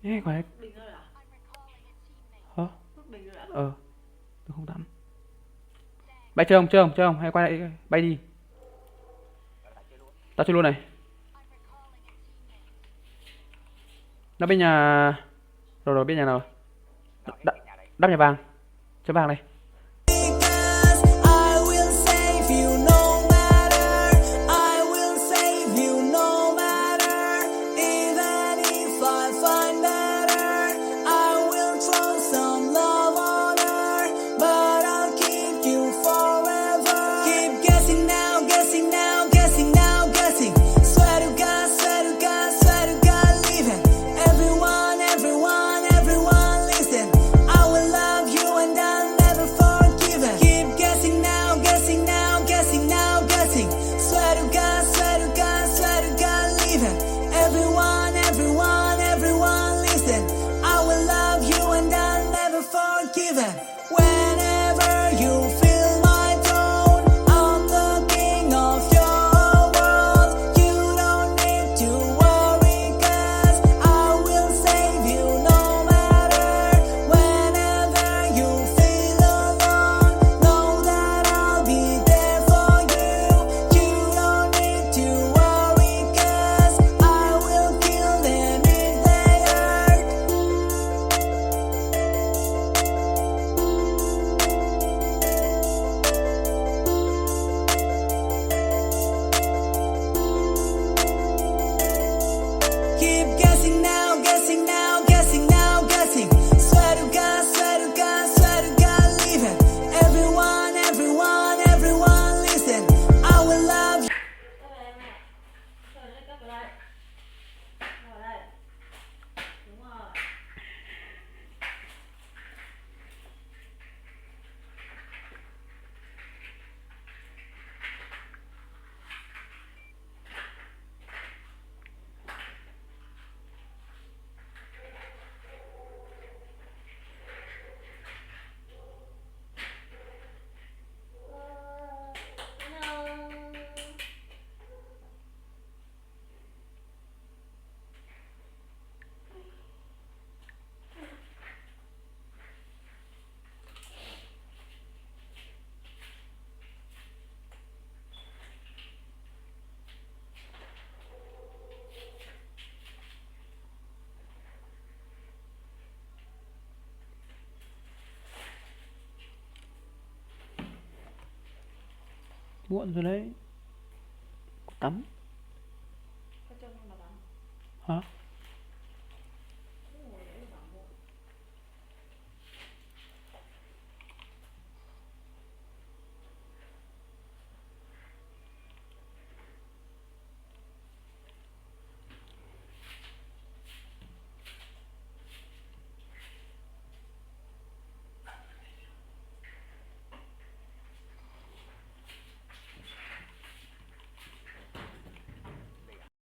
Ê, quả này. Bình rồi à? Hả? Phước bình rồi à? Tôi không tắm. Bay chơi không? Chơi không? Chơi không? Hay quay lại bay đi. Tao chơi luôn này. Nó bên nhà. Rồi rồi bên nhà nào? Đ đắp nhà vàng. Chơi vàng này. I will save you no matter. I will save you no matter. Even if I find better, I will throw some love on her. But I'll keep you forever. Keep guessing now, guessing now, guessing now, guessing. Swear to God, swear to God, swear to God, leaving. Everyone, everyone, everyone, listen. I will love you and I'll never forgive it. Keep guessing now, guessing now, guessing now, guessing. Swear to God, swear to God, swear to God, leaving. Everyone, everyone, everyone, listen. I will love you and I'll never forgive it. Whenever you feel my tone, I'm the king of your world. You don't need to worry, 'cause I will save you no matter. Whenever you feel alone, know that I'll be there for you. You don't need to worry, 'cause I will kill them if they hurt. Keep guessing now, guessing now, guessing now, guessing. Swear to God, swear to God, swear to God, leaving. Everyone, everyone, everyone, listen. I will love you. Cấp vào đây mẹ. Chờ đây, cấp vào đây. Vào đây. Đúng rồi. Muộn rồi đấy. Tắm. Có cho con vào tắm. Hả?